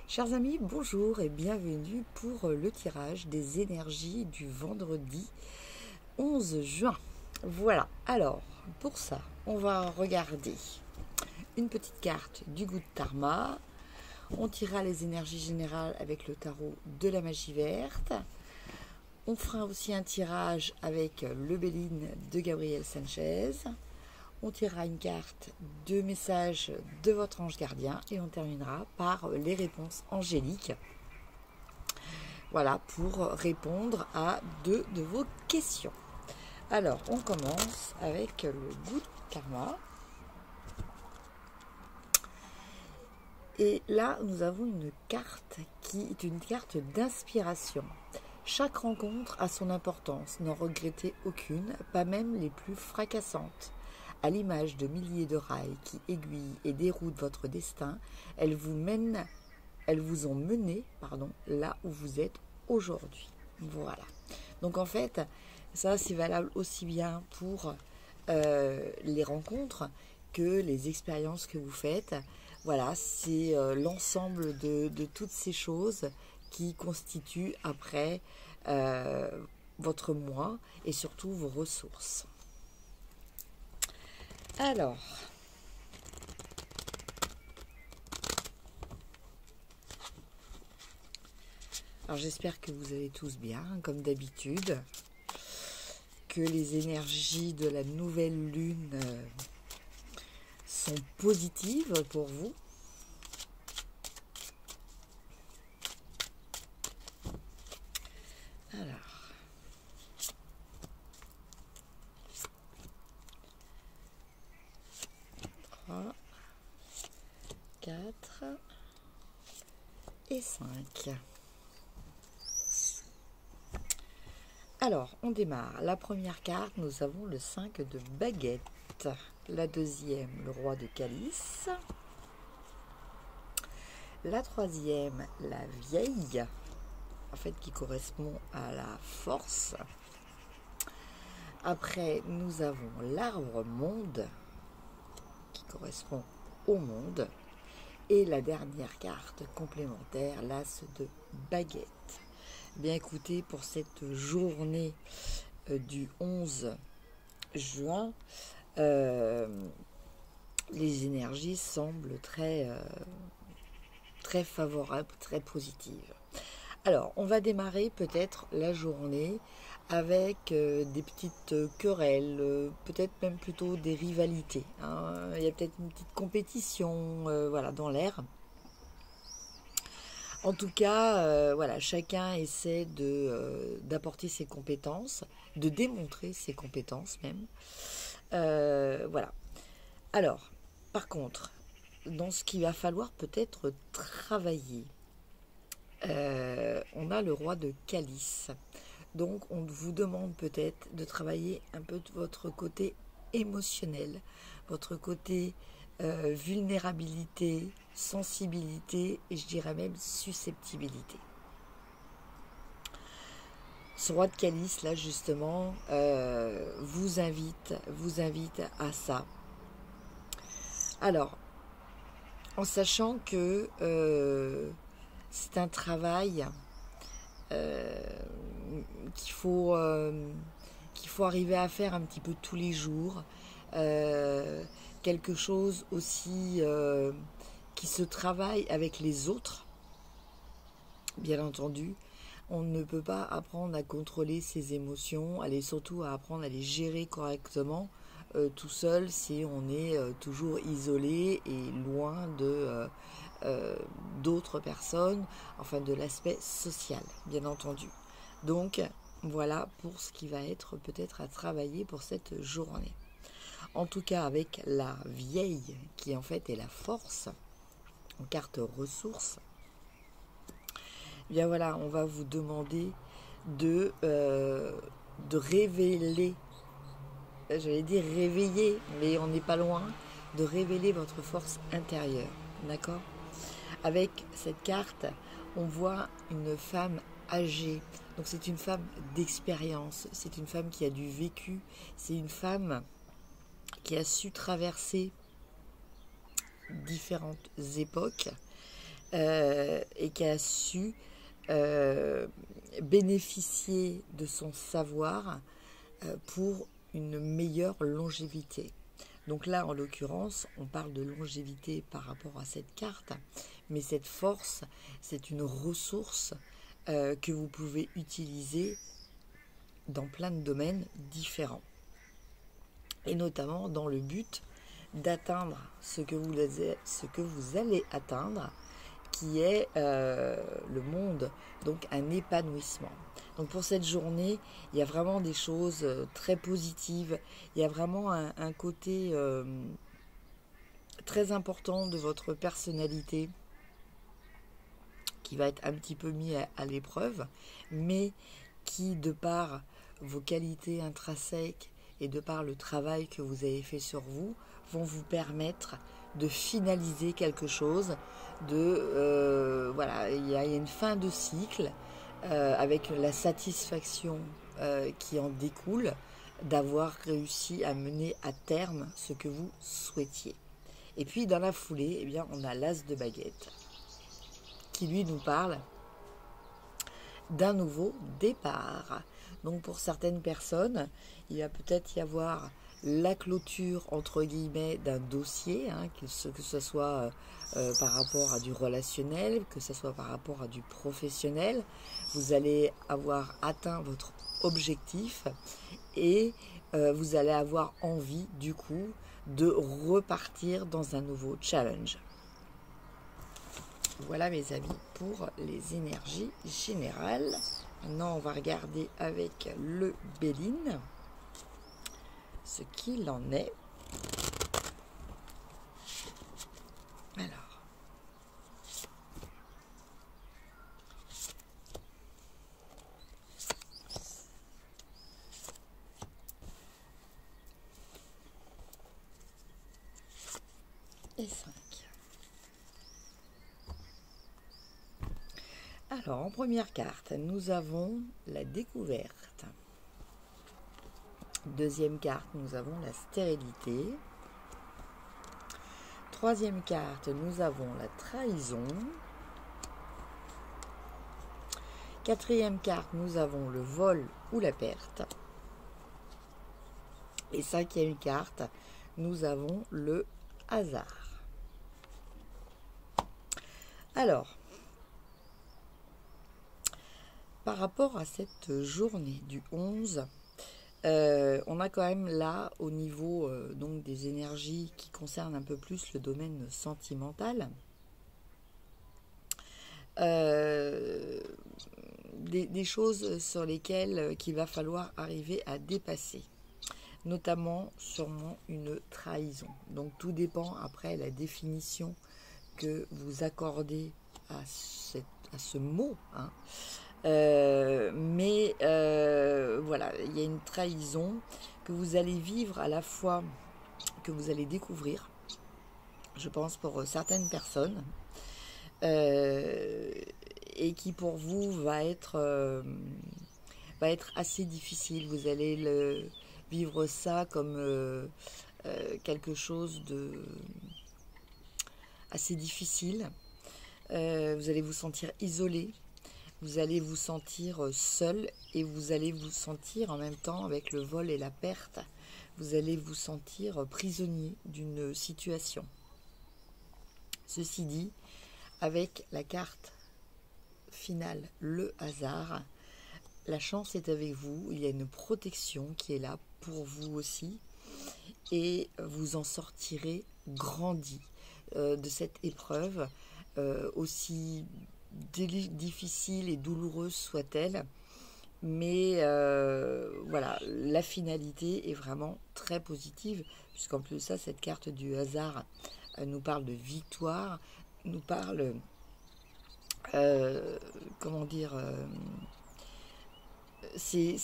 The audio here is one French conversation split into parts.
Chers amis, bonjour et bienvenue pour le tirage des énergies du vendredi 11 juin. Voilà, alors pour ça, on va regarder une petite carte du Good Karma. On tirera les énergies générales avec le tarot de la magie verte. On fera aussi un tirage avec le Béline de Gabriel Sanchez. On tirera une carte de message de votre ange gardien et on terminera par les réponses angéliques. Voilà, pour répondre à deux de vos questions. Alors, on commence avec le Good Karma. Et là, nous avons une carte qui est une carte d'inspiration. Chaque rencontre a son importance, n'en regrettez aucune, pas même les plus fracassantes. À l'image de milliers de rails qui aiguillent et déroutent votre destin, elles vous ont mené, là où vous êtes aujourd'hui. Voilà. Donc en fait, ça c'est valable aussi bien pour les rencontres que les expériences que vous faites. Voilà, c'est l'ensemble de toutes ces choses qui constituent après votre moi et surtout vos ressources. Alors, j'espère que vous allez tous bien, comme d'habitude, que les énergies de la nouvelle lune sont positives pour vous. Alors, 3, 4 et 5. Alors, on démarre. La première carte, nous avons le 5 de baguette. La deuxième, le roi de calice. La troisième, la vieille, en fait, qui correspond à la force. Après, nous avons l'arbre monde, qui correspond au monde. Et la dernière carte complémentaire, l'as de baguette. Bien écoutez, pour cette journée du 11 juin, les énergies semblent très favorables, très positives. Alors, on va démarrer peut-être la journée avec des petites querelles, peut-être même plutôt des rivalités. Hein. Il y a peut-être une petite compétition voilà, dans l'air. En tout cas, voilà, chacun essaie d'apporter ses compétences, de démontrer ses compétences même. Voilà. Alors, par contre, dans ce qu'il va falloir peut-être travailler, on a le roi de calice. Donc, on vous demande peut-être de travailler un peu de votre côté émotionnel, votre côté vulnérabilité, sensibilité et je dirais même susceptibilité. Ce roi de calice là justement vous invite à ça. Alors, en sachant que c'est un travail qu'il faut arriver à faire un petit peu tous les jours. Quelque chose aussi qui se travaille avec les autres, bien entendu. On ne peut pas apprendre à contrôler ses émotions, surtout à apprendre à les gérer correctement tout seul si on est toujours isolé et loin d'autres personnes, enfin de l'aspect social, bien entendu. Donc voilà pour ce qui va être peut-être à travailler pour cette journée. En tout cas, avec la vieille, qui en fait est la force, en carte ressources, bien voilà, on va vous demander de révéler, j'allais dire réveiller, mais on n'est pas loin, de révéler votre force intérieure, d'accord? Avec cette carte, on voit une femme âgée, donc c'est une femme d'expérience, c'est une femme qui a du vécu, c'est une femme qui a su traverser différentes époques et qui a su bénéficier de son savoir pour une meilleure longévité. Donc là, en l'occurrence, on parle de longévité par rapport à cette carte, mais cette force, c'est une ressource que vous pouvez utiliser dans plein de domaines différents. Et notamment dans le but d'atteindre ce que vous allez atteindre, qui est le monde, donc un épanouissement. Donc pour cette journée, il y a vraiment des choses très positives, il y a vraiment un côté très important de votre personnalité qui va être un petit peu mis à l'épreuve, mais qui, de par vos qualités intrinsèques et de par le travail que vous avez fait sur vous, vont vous permettre de finaliser quelque chose, voilà, il y a une fin de cycle avec la satisfaction qui en découle d'avoir réussi à mener à terme ce que vous souhaitiez. Et puis dans la foulée, eh bien, on a l'as de baguette qui lui nous parle d'un nouveau départ. Donc pour certaines personnes, il va peut-être y avoir la clôture entre guillemets d'un dossier, que ce soit par rapport à du relationnel, que ce soit par rapport à du professionnel. Vous allez avoir atteint votre objectif et vous allez avoir envie du coup de repartir dans un nouveau challenge. Voilà mes amis pour les énergies générales. Maintenant on va regarder avec le Béline ce qu'il en est. Alors. Et 5. Alors, en première carte, nous avons la découverte. Deuxième carte, nous avons la stérilité. Troisième carte, nous avons la trahison. Quatrième carte, nous avons le vol ou la perte. Et cinquième carte, nous avons le hasard. Alors, par rapport à cette journée du 11, on a quand même là, au niveau donc des énergies qui concernent un peu plus le domaine sentimental, des choses sur lesquelles qu'il va falloir arriver à dépasser, notamment sûrement une trahison. Donc tout dépend après la définition que vous accordez à ce mot, mais voilà, il y a une trahison que vous allez vivre, à la fois que vous allez découvrir, je pense pour certaines personnes, et qui pour vous va être assez difficile. Vous allez vivre ça comme quelque chose de assez difficile. Vous allez vous sentir isolé. Vous allez vous sentir seul et vous allez vous sentir en même temps, avec le vol et la perte, vous allez vous sentir prisonnier d'une situation. Ceci dit, avec la carte finale, le hasard, la chance est avec vous, il y a une protection qui est là pour vous aussi et vous en sortirez grandi de cette épreuve, aussi difficile et douloureuse soit-elle, mais voilà, la finalité est vraiment très positive, puisqu'en plus de ça, cette carte du hasard nous parle de victoire, nous parle comment dire, c'est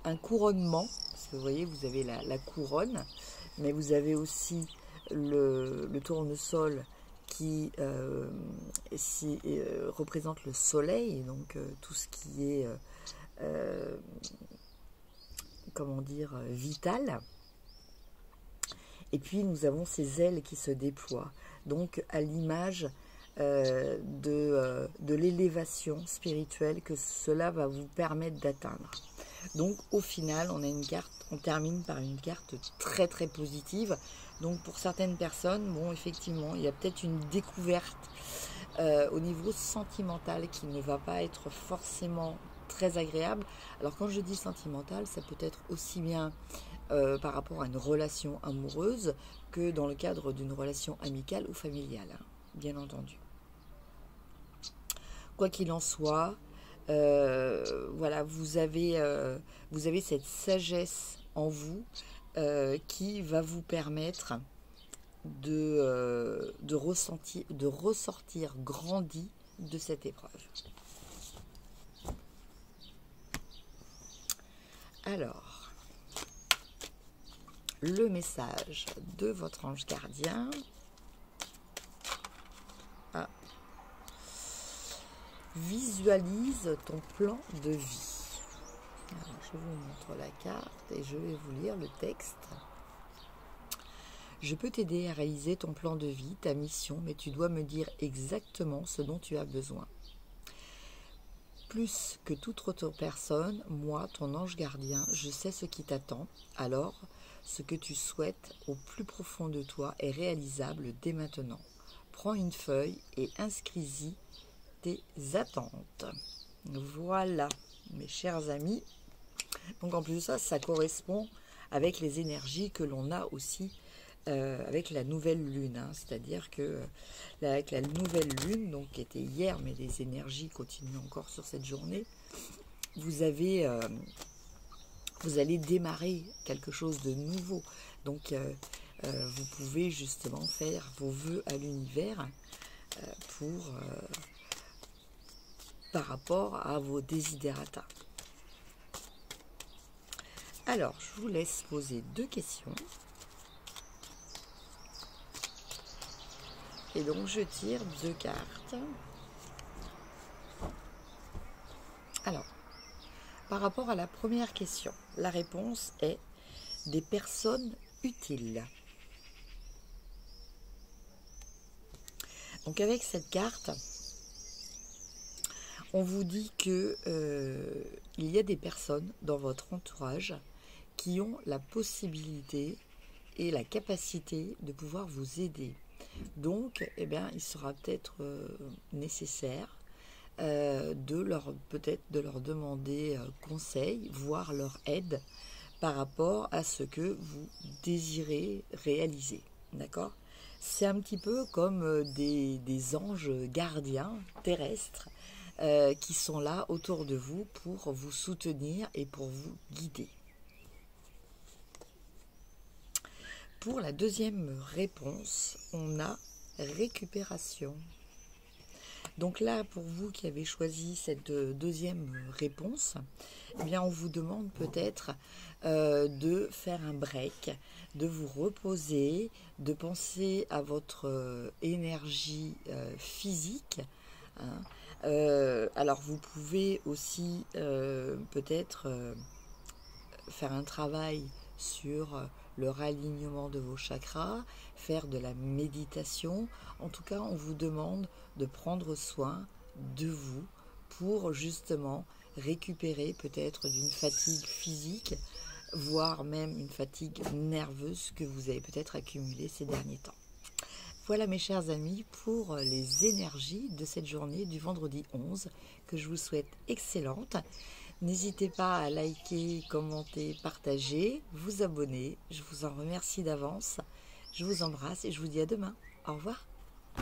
un couronnement, parce que vous voyez, vous avez la couronne, mais vous avez aussi le tournesol qui représente le soleil, donc tout ce qui est comment dire, vital. Et puis nous avons ces ailes qui se déploient, donc à l'image de l'élévation spirituelle que cela va vous permettre d'atteindre. Donc au final, on termine par une carte très très positive. Donc pour certaines personnes, bon effectivement, il y a peut-être une découverte au niveau sentimental qui ne va pas être forcément très agréable. Alors quand je dis sentimental, ça peut être aussi bien par rapport à une relation amoureuse que dans le cadre d'une relation amicale ou familiale, hein, bien entendu. Quoi qu'il en soit, voilà, vous avez cette sagesse en vous qui va vous permettre de ressortir grandi de cette épreuve. Alors, le message de votre ange gardien. Ah. Visualise ton plan de vie. Alors, je vous montre la carte et je vais vous lire le texte. Je peux t'aider à réaliser ton plan de vie, ta mission, mais tu dois me dire exactement ce dont tu as besoin. Plus que toute autre personne, moi, ton ange gardien, je sais ce qui t'attend. Alors, ce que tu souhaites au plus profond de toi est réalisable dès maintenant. Prends une feuille et inscris-y tes attentes. Voilà, mes chers amis. Donc en plus de ça, ça correspond avec les énergies que l'on a aussi avec la nouvelle lune, hein. C'est-à-dire que avec la nouvelle lune, donc qui était hier, mais les énergies continuent encore sur cette journée, vous allez démarrer quelque chose de nouveau. Donc vous pouvez justement faire vos vœux à l'univers par rapport à vos desiderata. Alors, je vous laisse poser 2 questions. Et donc, je tire 2 cartes. Alors, par rapport à la première question, la réponse est des personnes utiles. Donc, avec cette carte, on vous dit que il y a des personnes dans votre entourage qui ont la possibilité et la capacité de pouvoir vous aider. Donc, eh bien, il sera peut-être nécessaire peut-être de leur demander conseil, voire leur aide par rapport à ce que vous désirez réaliser. D'accord ? C'est un petit peu comme des anges gardiens terrestres qui sont là autour de vous pour vous soutenir et pour vous guider. Pour la deuxième réponse, on a récupération. Donc là, pour vous qui avez choisi cette deuxième réponse, eh bien, on vous demande peut-être de faire un break, de vous reposer, de penser à votre énergie physique. Hein. Alors, vous pouvez aussi peut-être faire un travail sur le ralignement de vos chakras, faire de la méditation. En tout cas, on vous demande de prendre soin de vous pour justement récupérer peut-être d'une fatigue physique, voire même une fatigue nerveuse que vous avez peut-être accumulée ces derniers temps. Voilà mes chers amis pour les énergies de cette journée du vendredi 11 que je vous souhaite excellente. N'hésitez pas à liker, commenter, partager, vous abonner. Je vous en remercie d'avance. Je vous embrasse et je vous dis à demain. Au revoir.